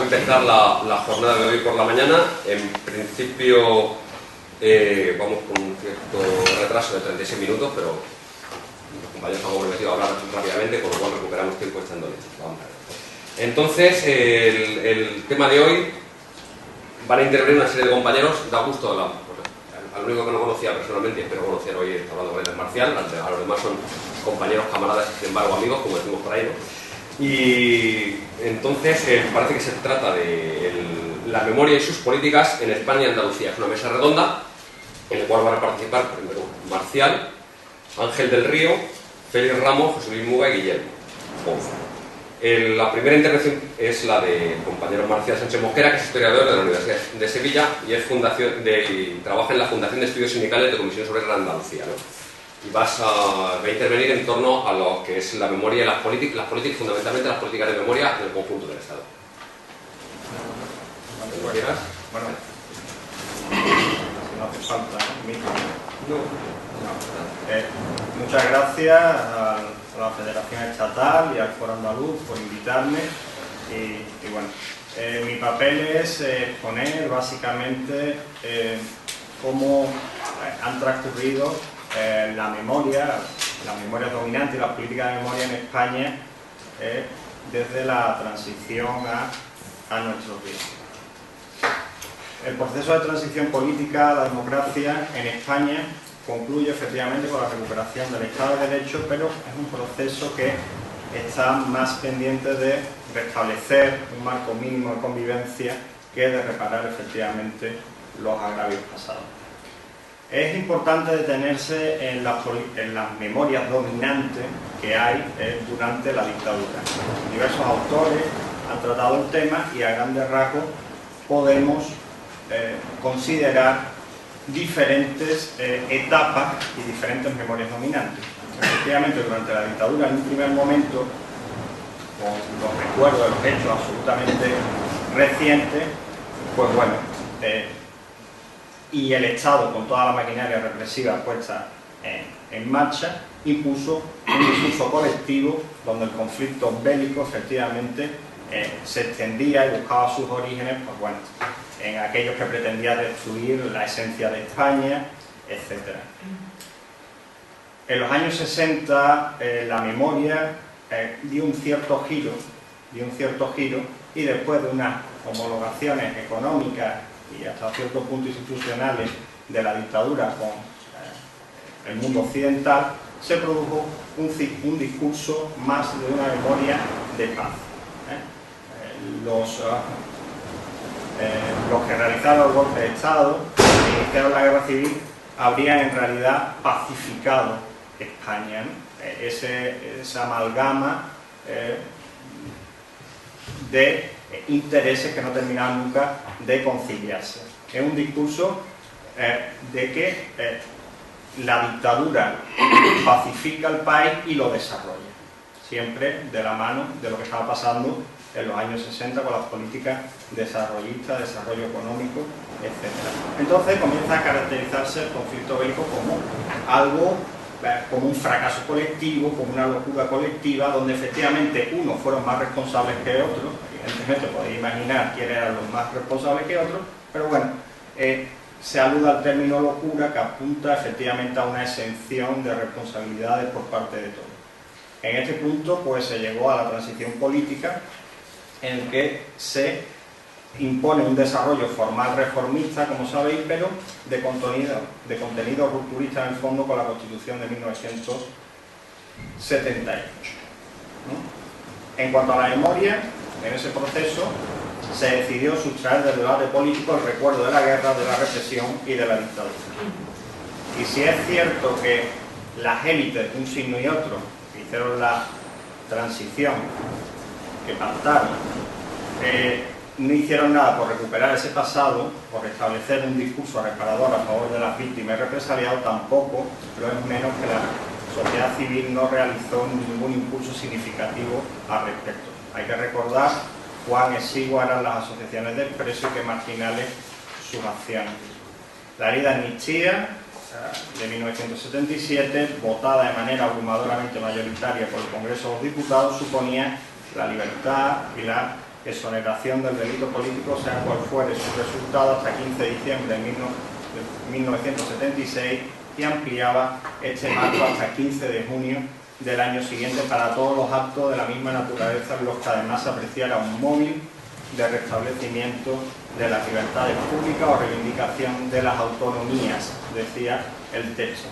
Empezar la jornada de hoy por la mañana. En principio vamos con un cierto retraso de 36 minutos, pero los compañeros estamos prometidos a hablar rápidamente, con lo cual recuperamos tiempo echando leche. Vamos a ver. Entonces, el tema de hoy van a intervenir una serie de compañeros. Da gusto al único que no conocía personalmente, pero conocer hoy, está hablando con él, es Marcial. A los demás son compañeros, camaradas y sin embargo amigos, como decimos por ahí, ¿no? Y entonces parece que se trata de la memoria y sus políticas en España y Andalucía. Es una mesa redonda en la cual van a participar primero Marcial, Ángel del Río, Félix Ramos, José Luis Muga y Guillermo Ponce. La primera intervención es la del compañero Marcial Sánchez Mosquera, que es historiador de la Universidad de Sevilla y trabaja en la Fundación de Estudios Sindicales de Comisión sobre la Andalucía, ¿no? Y va a intervenir en torno a lo que es la memoria y las políticas, fundamentalmente las políticas de memoria en el conjunto del Estado. Bueno, si no hace falta muchas gracias a la Federación Estatal y al Foro Andaluz por invitarme y bueno, mi papel es exponer básicamente cómo han transcurrido la memoria dominante y las políticas de memoria en España desde la transición a nuestros días. El proceso de transición política a la democracia en España concluye efectivamente con la recuperación del Estado de Derecho, pero es un proceso que está más pendiente de restablecer un marco mínimo de convivencia que de reparar efectivamente los agravios pasados. Es importante detenerse en las memorias dominantes que hay durante la dictadura. Diversos autores han tratado el tema y a grandes rasgos podemos considerar diferentes etapas y diferentes memorias dominantes. Efectivamente, durante la dictadura, en un primer momento, con los recuerdos de los hechos absolutamente recientes, pues bueno, y el Estado, con toda la maquinaria represiva puesta en marcha, impuso un discurso colectivo donde el conflicto bélico efectivamente se extendía y buscaba sus orígenes, pues bueno, en aquellos que pretendían destruir la esencia de España, etc. En los años 60 la memoria dio un cierto giro y después de unas homologaciones económicas y hasta cierto punto institucionales de la dictadura con el mundo occidental, se produjo un discurso más de una memoria de paz. Los que realizaron el golpe de Estado e iniciaron la guerra civil habrían en realidad pacificado España, ¿no? Esa amalgama de intereses que no terminaban nunca de conciliarse. Es un discurso de que la dictadura pacifica el país y lo desarrolla, siempre de la mano de lo que estaba pasando en los años 60 con las políticas desarrollistas, desarrollo económico, etc. Entonces comienza a caracterizarse el conflicto bélico como algo, como un fracaso colectivo, como una locura colectiva, donde efectivamente unos fueron más responsables que otros. Evidentemente podéis imaginar quiénes eran los más responsables que otros, pero bueno, se alude al término locura, que apunta efectivamente a una exención de responsabilidades por parte de todos. En este punto pues se llegó a la transición política, en el que se impone un desarrollo formal reformista, como sabéis, pero de contenido rupturista en el fondo con la Constitución de 1978. ¿no? En cuanto a la memoria, en ese proceso se decidió sustraer del debate político el recuerdo de la guerra, de la represión y de la dictadura. Y si es cierto que las élites de un signo y otro que hicieron la transición, que pactaron, no hicieron nada por recuperar ese pasado, por establecer un discurso reparador a favor de las víctimas y represaliados, tampoco lo es menos que la sociedad civil no realizó ningún impulso significativo al respecto. Hay que recordar cuán exiguas eran las asociaciones de expreso y qué marginales sus acciones. La ley de amnistía de 1977, votada de manera abrumadoramente mayoritaria por el Congreso de los Diputados, suponía la libertad y la exoneración del delito político, sea cual fuere su resultado, hasta 15 de diciembre de 1976 y ampliaba este marco hasta 15 de junio del año siguiente para todos los actos de la misma naturaleza en los que además se apreciara un móvil de restablecimiento de las libertades públicas o reivindicación de las autonomías, decía el texto.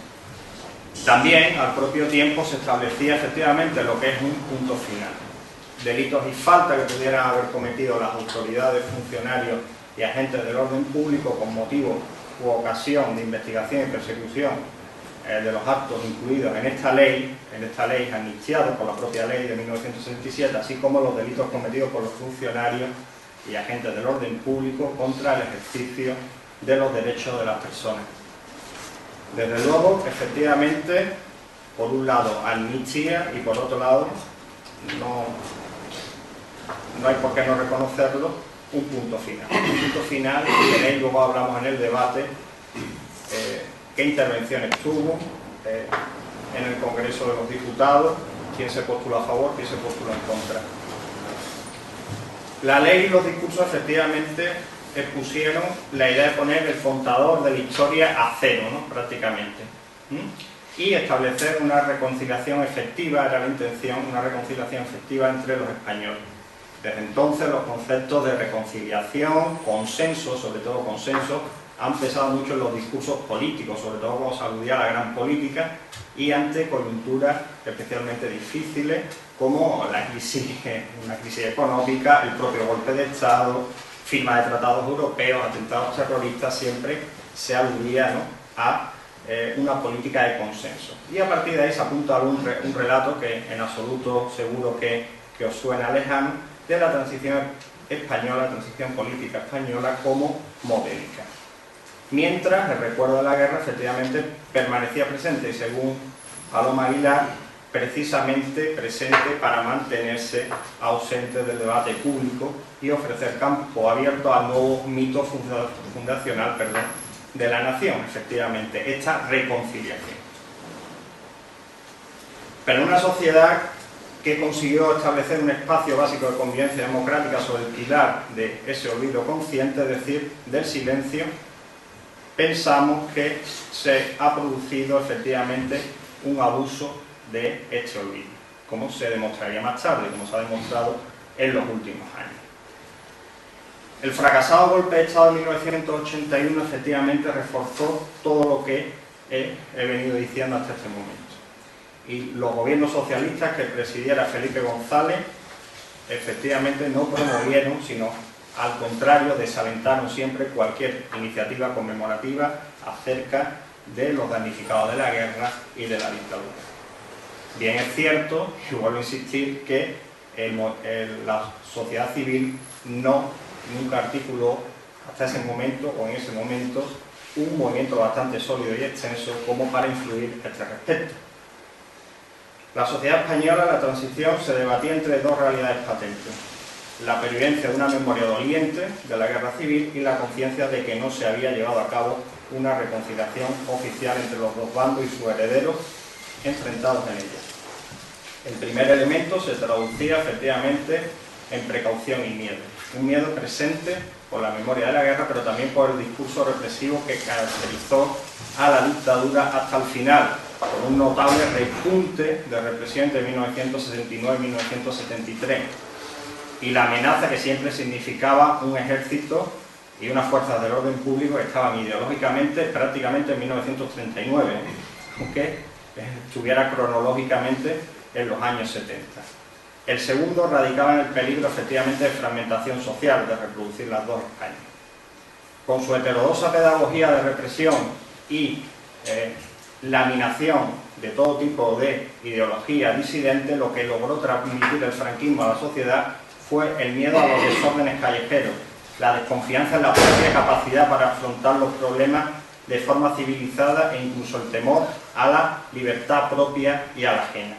También, al propio tiempo, se establecía efectivamente lo que es un punto final. Delitos y faltas que pudieran haber cometido las autoridades, funcionarios y agentes del orden público con motivo u ocasión de investigación y persecución de los actos incluidos en esta ley amnistiados por la propia ley de 1967, así como los delitos cometidos por los funcionarios y agentes del orden público contra el ejercicio de los derechos de las personas. Desde luego, efectivamente, por un lado amnistía y por otro lado, no hay por qué no reconocerlo, un punto final. Un punto final, y de él luego hablamos en el debate, qué intervenciones tuvo en el Congreso de los Diputados, quién se postuló a favor, quién se postuló en contra. La ley y los discursos efectivamente expusieron la idea de poner el contador de la historia a cero, ¿no? Prácticamente. Y establecer una reconciliación efectiva, era la intención, una reconciliación efectiva entre los españoles. Desde entonces los conceptos de reconciliación, consenso, sobre todo consenso, han pesado mucho en los discursos políticos, sobre todo cuando se aludía a la gran política y ante coyunturas especialmente difíciles como una crisis económica, el propio golpe de Estado, firma de tratados europeos, atentados terroristas, siempre se aludía, ¿no?, a una política de consenso. Y a partir de ahí se apunta un relato que en absoluto seguro que os suena lejano, de la transición española, la transición política española como modélica. Mientras el recuerdo de la guerra efectivamente permanecía presente y, según Paloma Aguilar, precisamente presente para mantenerse ausente del debate público y ofrecer campo abierto al nuevo mito fundacional de la nación, efectivamente, esta reconciliación. Pero en una sociedad que consiguió establecer un espacio básico de convivencia democrática sobre el pilar de ese olvido consciente, es decir, del silencio, pensamos que se ha producido efectivamente un abuso de este olvido, como se demostraría más tarde, como se ha demostrado en los últimos años. El fracasado golpe de Estado de 1981 efectivamente reforzó todo lo que he venido diciendo hasta este momento. Y los gobiernos socialistas que presidiera Felipe González efectivamente no promovieron, sino al contrario, desalentaron siempre cualquier iniciativa conmemorativa acerca de los damnificados de la guerra y de la dictadura. Bien es cierto, y vuelvo a insistir, que la sociedad civil nunca articuló hasta ese momento o en ese momento un movimiento bastante sólido y extenso como para influir a este respecto. La sociedad española, la transición, se debatía entre dos realidades patentes: la pervivencia de una memoria doliente de la guerra civil y la conciencia de que no se había llevado a cabo una reconciliación oficial entre los dos bandos y sus herederos enfrentados en ella. El primer elemento se traducía efectivamente en precaución y miedo. Un miedo presente por la memoria de la guerra, pero también por el discurso represivo que caracterizó a la dictadura hasta el final, con un notable repunte de represión entre 1979 y 1973. Y la amenaza que siempre significaba un ejército y unas fuerzas del orden público que estaban ideológicamente prácticamente en 1939, aunque estuviera cronológicamente en los años 70. El segundo radicaba en el peligro efectivamente de fragmentación social, de reproducir las dos Españas. Con su heterodoxa pedagogía de represión y laminación de todo tipo de ideología disidente, lo que logró transmitir el franquismo a la sociedad fue el miedo a los desórdenes callejeros, la desconfianza en la propia capacidad para afrontar los problemas de forma civilizada e incluso el temor a la libertad propia y a la ajena.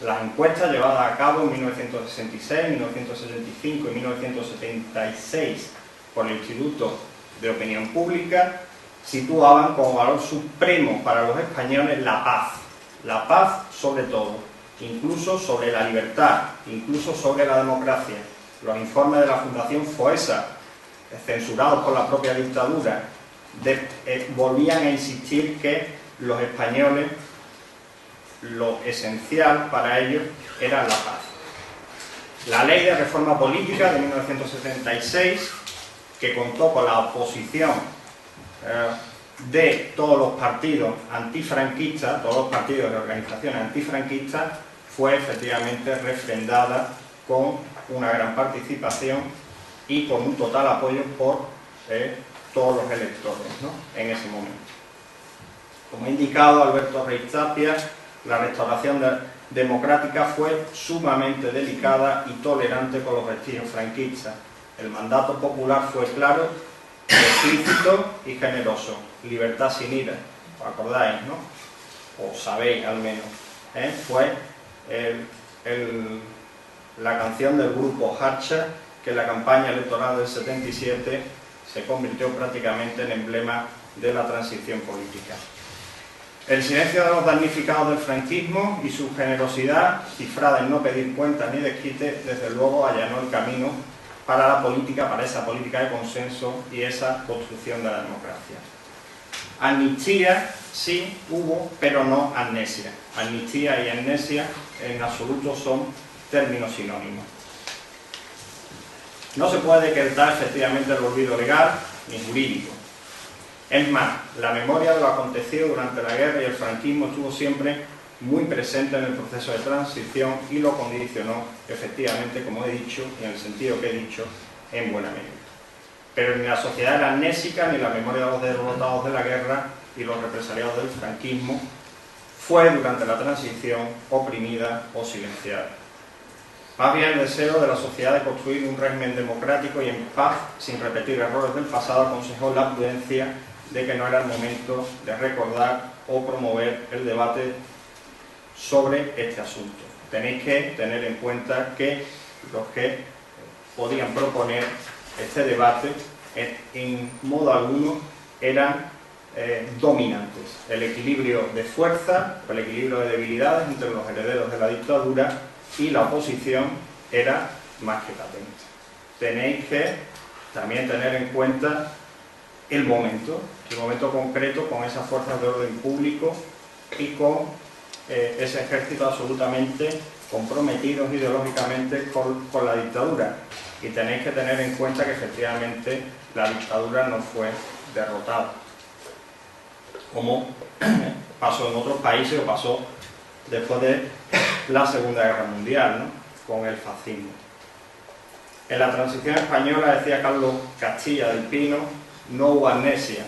Las encuestas llevadas a cabo en 1966, 1975 y 1976 por el Instituto de Opinión Pública situaban como valor supremo para los españoles la paz sobre todo, incluso sobre la libertad, incluso sobre la democracia, los informes de la Fundación Foessa, censurados por la propia dictadura, volvían a insistir que los españoles, lo esencial para ellos era la paz. La Ley de Reforma Política de 1976, que contó con la oposición de todos los partidos antifranquistas, todos los partidos de organizaciones antifranquistas, fue efectivamente refrendada con una gran participación y con un total apoyo por todos los electores, ¿no?, en ese momento. Como ha indicado Alberto Reis Tapia, la restauración democrática fue sumamente delicada y tolerante con los vestigios franquistas. El mandato popular fue claro, explícito y generoso. Libertad sin ira, ¿os acordáis, no? O sabéis al menos. Fue la canción del grupo Hacha, que en la campaña electoral del 77 se convirtió prácticamente en emblema de la transición política. El silencio de los damnificados del franquismo y su generosidad, cifrada en no pedir cuentas ni desquite, desde luego allanó el camino para la política, para esa política de consenso y esa construcción de la democracia. Amnistía sí hubo, pero no amnesia. Amnistía y amnesia en absoluto son términos sinónimos. No se puede decretar efectivamente el olvido legal ni jurídico. Es más, la memoria de lo acontecido durante la guerra y el franquismo estuvo siempre muy presente en el proceso de transición y lo condicionó efectivamente, como he dicho, y en el sentido que he dicho, en buena medida. Pero ni la sociedad era amnésica, ni la memoria de los derrotados de la guerra y los represaliados del franquismo fue durante la transición oprimida o silenciada. Más bien el deseo de la sociedad de construir un régimen democrático y en paz, sin repetir errores del pasado, aconsejó la prudencia de que no era el momento de recordar o promover el debate sobre este asunto. Tenéis que tener en cuenta que los que podían proponer este debate en modo alguno eran dominantes. El equilibrio de fuerza o el equilibrio de debilidades entre los herederos de la dictadura y la oposición era más que latente. Tenéis que también tener en cuenta el momento concreto con esas fuerzas de orden público y con ese ejército absolutamente comprometidos ideológicamente con la dictadura. Y tenéis que tener en cuenta que efectivamente la dictadura no fue derrotada, como pasó en otros países o pasó después de la Segunda Guerra Mundial, ¿no?, con el fascismo. En la transición española, decía Carlos Castilla del Pino, no hubo amnesia.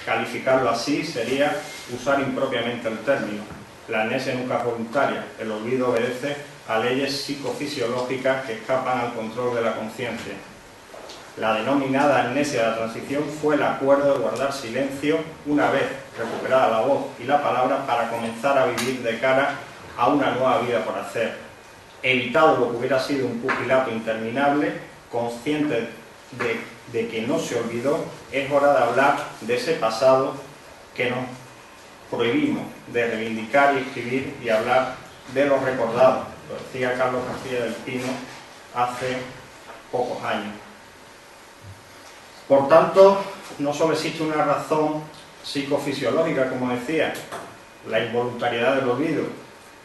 Calificarlo así sería usar impropiamente el término. La amnesia nunca es voluntaria. El olvido obedece a leyes psicofisiológicas que escapan al control de la conciencia. La denominada amnesia de la transición fue el acuerdo de guardar silencio una vez recuperada la voz y la palabra para comenzar a vivir de cara a una nueva vida por hacer. Evitado lo que hubiera sido un pugilato interminable, consciente de que no se olvidó, es hora de hablar de ese pasado que nos prohibimos de reivindicar y escribir y hablar de los recordados. Lo decía Carlos Castilla del Pino hace pocos años. Por tanto, no solo existe una razón psicofisiológica, como decía, la involuntariedad del olvido,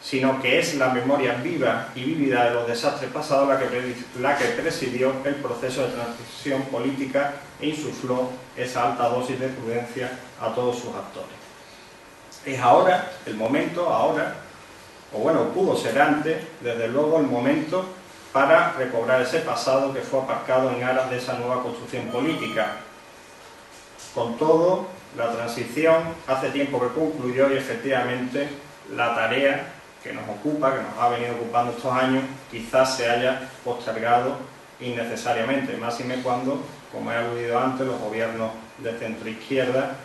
sino que es la memoria viva y vívida de los desastres pasados la que presidió el proceso de transición política e insufló esa alta dosis de prudencia a todos sus actores. Es ahora el momento, o bueno, pudo ser antes, desde luego el momento para recobrar ese pasado que fue aparcado en aras de esa nueva construcción política. Con todo, la transición hace tiempo que concluyó y efectivamente la tarea que nos ocupa, que nos ha venido ocupando estos años, quizás se haya postergado innecesariamente, máxime cuando, como he aludido antes, los gobiernos de centro-izquierda,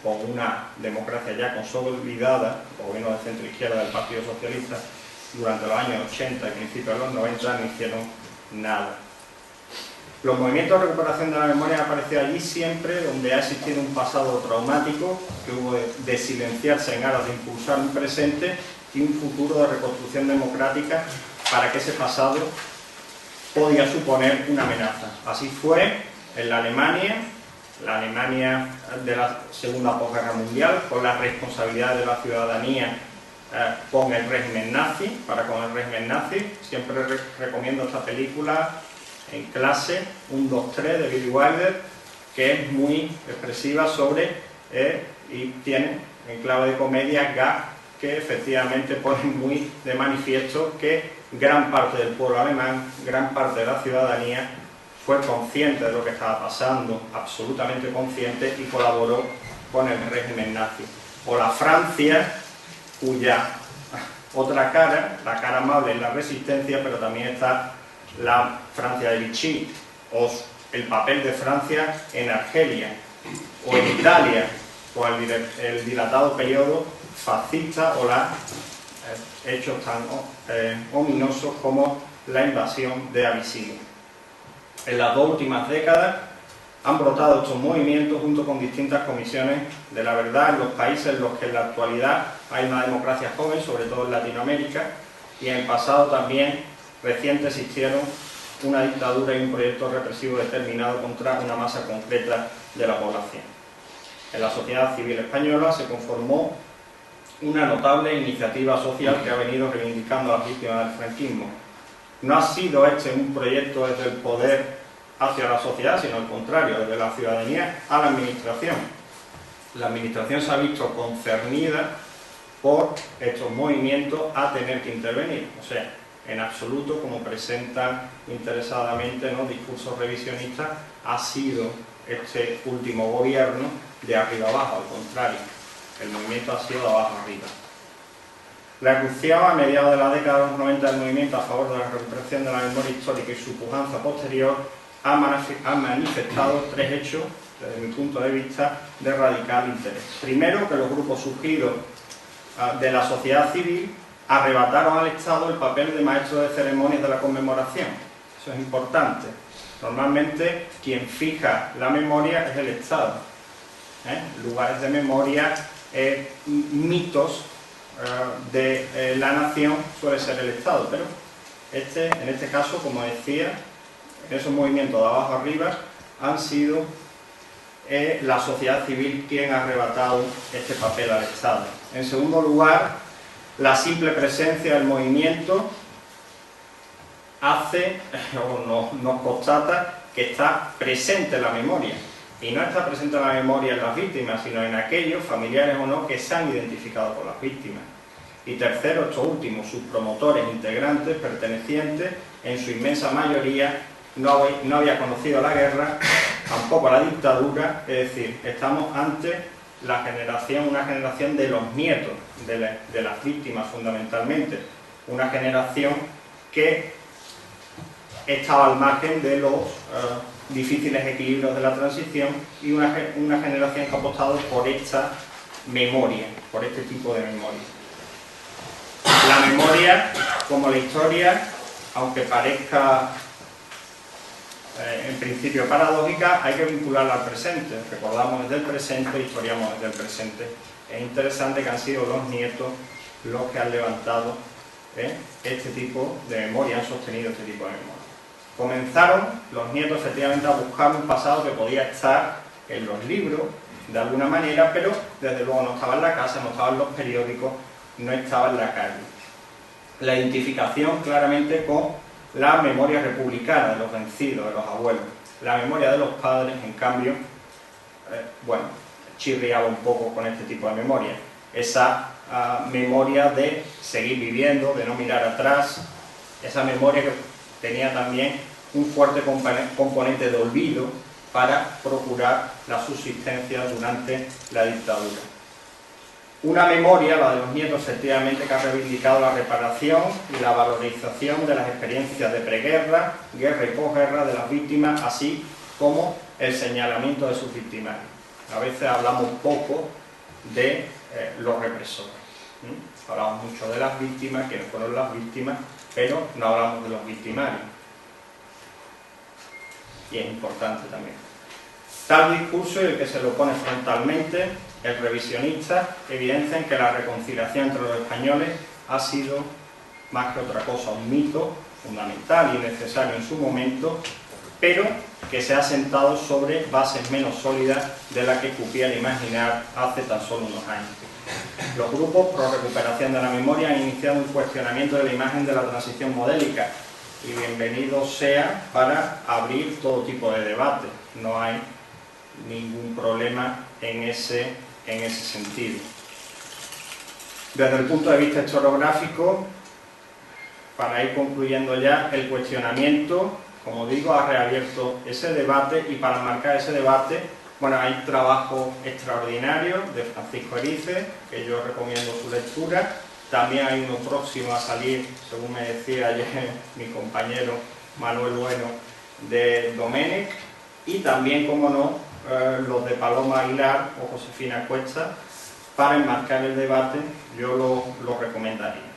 con una democracia ya consolidada, los gobiernos de centro-izquierda del Partido Socialista, durante los años 80 y principios de los 90 no hicieron nada. Los movimientos de recuperación de la memoria han aparecido allí siempre donde ha existido un pasado traumático que hubo de silenciarse en aras de impulsar un presente y un futuro de reconstrucción democrática para que ese pasado podía suponer una amenaza. Así fue en la Alemania de la Segunda Posguerra Mundial, con la responsabilidad de la ciudadanía con el régimen nazi, Siempre recomiendo esta película en clase, 1, 2, 3, de Billy Wilder, que es muy expresiva sobre, y tiene en clave de comedia gags que efectivamente ponen muy de manifiesto que gran parte del pueblo alemán, gran parte de la ciudadanía fue consciente de lo que estaba pasando, absolutamente consciente, y colaboró con el régimen nazi. O la Francia, cuya otra cara, la cara amable, es la resistencia, pero también está la Francia de Vichy, o el papel de Francia en Argelia, o en Italia, con el dilatado periodo fascista, o los hechos tan ominosos como la invasión de Abisinia. En las 2 últimas décadas han brotado estos movimientos junto con distintas comisiones de la verdad en los países en los que en la actualidad hay una democracia joven, sobre todo en Latinoamérica, y en el pasado también reciente existieron una dictadura y un proyecto represivo determinado contra una masa concreta de la población. En la sociedad civil española se conformó una notable iniciativa social que ha venido reivindicando a las víctimas del franquismo. No ha sido este un proyecto desde el poder hacia la sociedad, sino al contrario, desde la ciudadanía a la administración. La administración se ha visto concernida por estos movimientos a tener que intervenir. O sea, en absoluto, como presentan interesadamente, ¿no?, discursos revisionistas, ha sido este último gobierno de arriba abajo, al contrario. El movimiento ha sido de abajo arriba. La erupción a mediados de la década de los 90 del movimiento a favor de la recuperación de la memoria histórica y su pujanza posterior ha manifestado 3 hechos, desde mi punto de vista, de radical interés. Primero, que los grupos surgidos de la sociedad civil arrebataron al Estado el papel de maestro de ceremonias de la conmemoración. Eso es importante. Normalmente quien fija la memoria es el Estado. Lugares de memoria, mitos de la nación suele ser el Estado, pero en este caso, como decía, en esos movimientos de abajo arriba han sido la sociedad civil quien ha arrebatado este papel al Estado. En segundo lugar, la simple presencia del movimiento nos constata que está presente en la memoria, y no está presente en la memoria en las víctimas, sino en aquellos, familiares o no, que se han identificado con las víctimas. Y tercero, estos últimos, sus promotores, integrantes, pertenecientes, en su inmensa mayoría, no había conocido la guerra, tampoco la dictadura, es decir, estamos ante una generación de los nietos de las víctimas fundamentalmente, una generación que estaba al margen de los difíciles equilibrios de la transición, y una generación que ha apostado por esta memoria, por este tipo de memoria. La memoria, como la historia, aunque parezca en principio paradójica, hay que vincularla al presente. Recordamos desde el presente, historiamos desde el presente. Es interesante que han sido los nietos los que han levantado este tipo de memoria, han sostenido este tipo de memoria. Comenzaron los nietos efectivamente a buscar un pasado que podía estar en los libros de alguna manera, pero desde luego no estaba en la casa, no estaba en los periódicos, no estaba en la calle. La identificación claramente con la memoria republicana de los vencidos, de los abuelos. La memoria de los padres, en cambio, chirriaba un poco con este tipo de memoria. Esa memoria de seguir viviendo, de no mirar atrás, esa memoria que tenía también un fuerte componente de olvido para procurar la subsistencia durante la dictadura. Una memoria, la de los nietos, efectivamente, que ha reivindicado la reparación y la valorización de las experiencias de preguerra, guerra y posguerra de las víctimas, así como el señalamiento de sus victimarios. A veces hablamos poco de los represores. Hablamos mucho de las víctimas, quienes fueron las víctimas, pero no hablamos de los victimarios. Y es importante también. Tal discurso, y el que se lo pone frontalmente, el revisionista, evidencian que la reconciliación entre los españoles ha sido más que otra cosa un mito fundamental y necesario en su momento, pero que se ha sentado sobre bases menos sólidas de las que cupiera imaginar hace tan solo unos años. Los grupos pro recuperación de la memoria han iniciado un cuestionamiento de la imagen de la transición modélica, y bienvenido sea para abrir todo tipo de debate. No hay ningún problema en ese sentido. Desde el punto de vista historiográfico, para ir concluyendo ya, el cuestionamiento, como digo, ha reabierto ese debate, y para marcar ese debate, bueno, hay trabajo extraordinario de Francisco Erice, que yo recomiendo su lectura. También hay uno próximo a salir, según me decía ayer mi compañero Manuel Bueno, de Domènech, y también, como no, los de Paloma Aguilar o Josefina Cuesta. Para enmarcar el debate, yo lo recomendaría.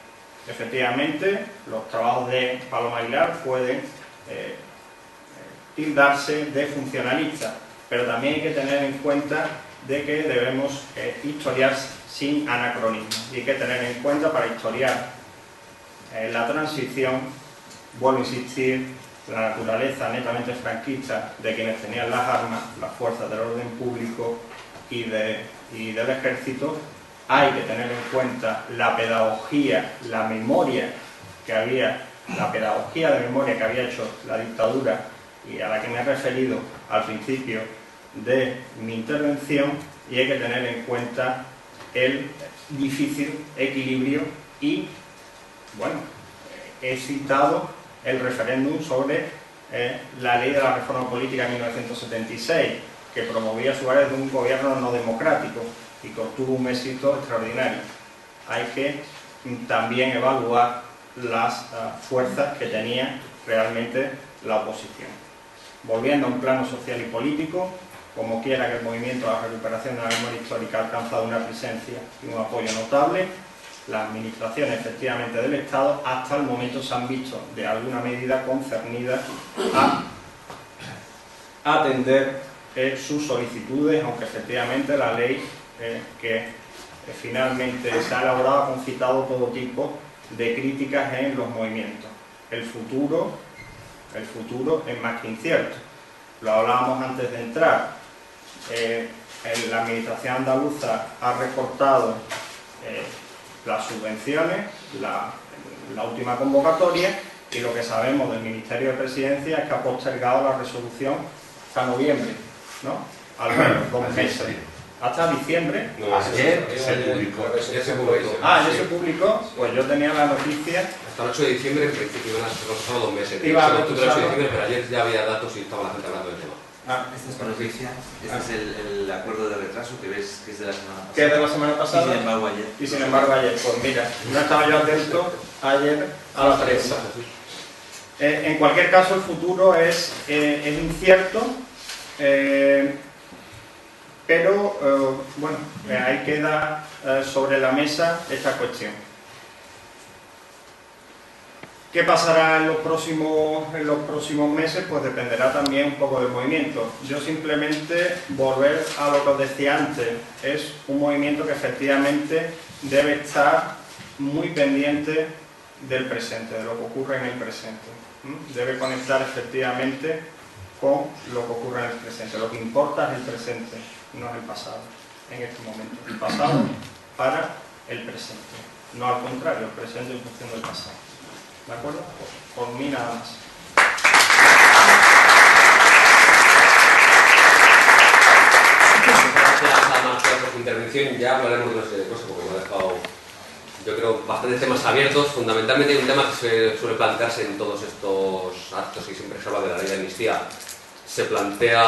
Efectivamente, los trabajos de Paloma Aguilar pueden tildarse de funcionalistas, pero también hay que tener en cuenta de que debemos historiar sin anacronismo, y hay que tener en cuenta, para historiar la transición, vuelvo a insistir, la naturaleza netamente franquista de quienes tenían las armas, las fuerzas del orden público y del ejército. Hay que tener en cuenta la pedagogía, la memoria que había, la pedagogía de memoria que había hecho la dictadura, y a la que me he referido al principio de mi intervención, y hay que tener en cuenta el difícil equilibrio. Y bueno, he citado el referéndum sobre la ley de la reforma política de 1976, que promovía a su vez de un gobierno no democrático y que obtuvo un éxito extraordinario. Hay que también evaluar las fuerzas que tenía realmente la oposición. Volviendo a un plano social y político, como quiera que el movimiento de la recuperación de la memoria histórica ha alcanzado una presencia y un apoyo notable, las administraciones efectivamente del Estado hasta el momento se han visto de alguna medida concernidas a atender sus solicitudes, aunque efectivamente la ley que finalmente se ha elaborado ha concitado todo tipo de críticas en los movimientos. El futuro es más que incierto. Lo hablábamos antes de entrar. La administración andaluza ha recortado las subvenciones, la última convocatoria, y lo que sabemos del Ministerio de Presidencia es que ha postergado la resolución hasta noviembre, ¿no? Al menos 2 meses. Hasta diciembre. No, ayer se publicó. Ya se publicó. Ah, ya se publicó. Pues yo tenía la noticia. Hasta el 8 de diciembre, en principio, iban a ser solo 2 meses. Iba a el 8 de retrasarlo. diciembre, pero ayer ya había datos y estaba la gente hablando del tema. Esta es la noticia, este es el acuerdo de retraso que ves que es de la semana pasada. Que es de la semana pasada. Y sin embargo ayer. Y sin embargo ayer, pues mira, no estaba yo atento ayer a la prensa. En cualquier caso, el futuro es incierto, pero bueno, ahí queda sobre la mesa esta cuestión. ¿Qué pasará en los próximos meses? Pues dependerá también un poco del movimiento. Yo simplemente volver a lo que os decía antes. Es un movimiento que efectivamente debe estar muy pendiente del presente, de lo que ocurre en el presente. Debe conectar efectivamente con lo que ocurre en el presente. Lo que importa es el presente, no es el pasado, en este momento. El pasado para el presente, no al contrario, el presente en función del pasado. ¿De acuerdo? Por mí nada más. Gracias a Marcela por su intervención. Ya hablaremos de una serie de cosas porque me ha dejado, yo creo, bastantes temas abiertos. Fundamentalmente hay un tema que se suele plantearse en todos estos actos y siempre se habla de la ley de amnistía. Se plantea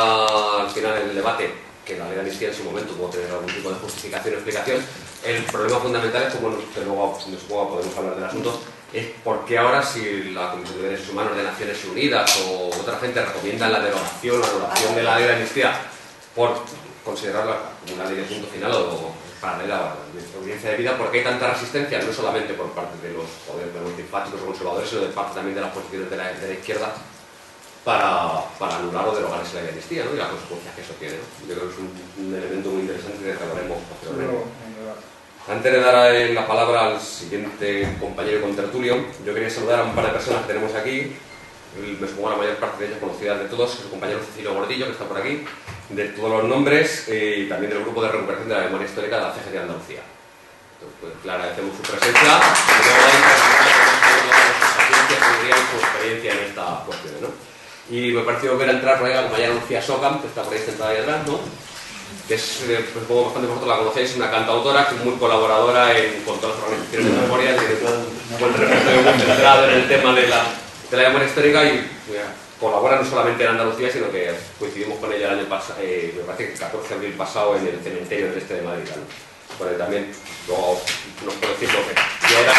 al final en el debate que la ley de amnistía en su momento puede tener algún tipo de justificación o explicación. El problema fundamental es, como que luego supongo podemos hablar del asunto, es por qué ahora, si la Comisión de Derechos Humanos de Naciones Unidas o otra gente recomienda la derogación o anulación de la ley de amnistía por considerarla como una ley de punto final o paralela a la experiencia de vida, porque hay tanta resistencia, no solamente por parte de los poderes democráticos o conservadores, sino de parte también de las posiciones de la izquierda para anular o derogar esa ley de amnistía, ¿no? Y las consecuencias que eso tiene, ¿no? Yo creo que es un elemento muy interesante que hablaremos posteriormente. Antes de dar la palabra al siguiente compañero y contertulio, yo quería saludar a un par de personas que tenemos aquí. Me supongo la mayor parte de ellas conocidas de todos, el compañero Cecilio Gordillo, que está por aquí, de todos los nombres, y también del grupo de recuperación de la memoria histórica de la CGT de Andalucía. Entonces, pues, le agradecemos su presencia y su experiencia en esta cuestión, ¿no? Y me pareció ver entrar por ahí la compañera Lucía Socam, que está por ahí sentada ahí atrás, ¿no? Que es, pues, como bastante vosotros la conocéis, una cantautora que es muy colaboradora con todas las organizaciones de memoria, tiene un buen repertorio muy centrado en el tema de la memoria histórica y colabora no solamente en Andalucía, sino que coincidimos con ella el año pasado, me parece que el 14 de abril pasado en el cementerio del este de Madrid, ¿no? Bueno, también luego nos conocimos, ya era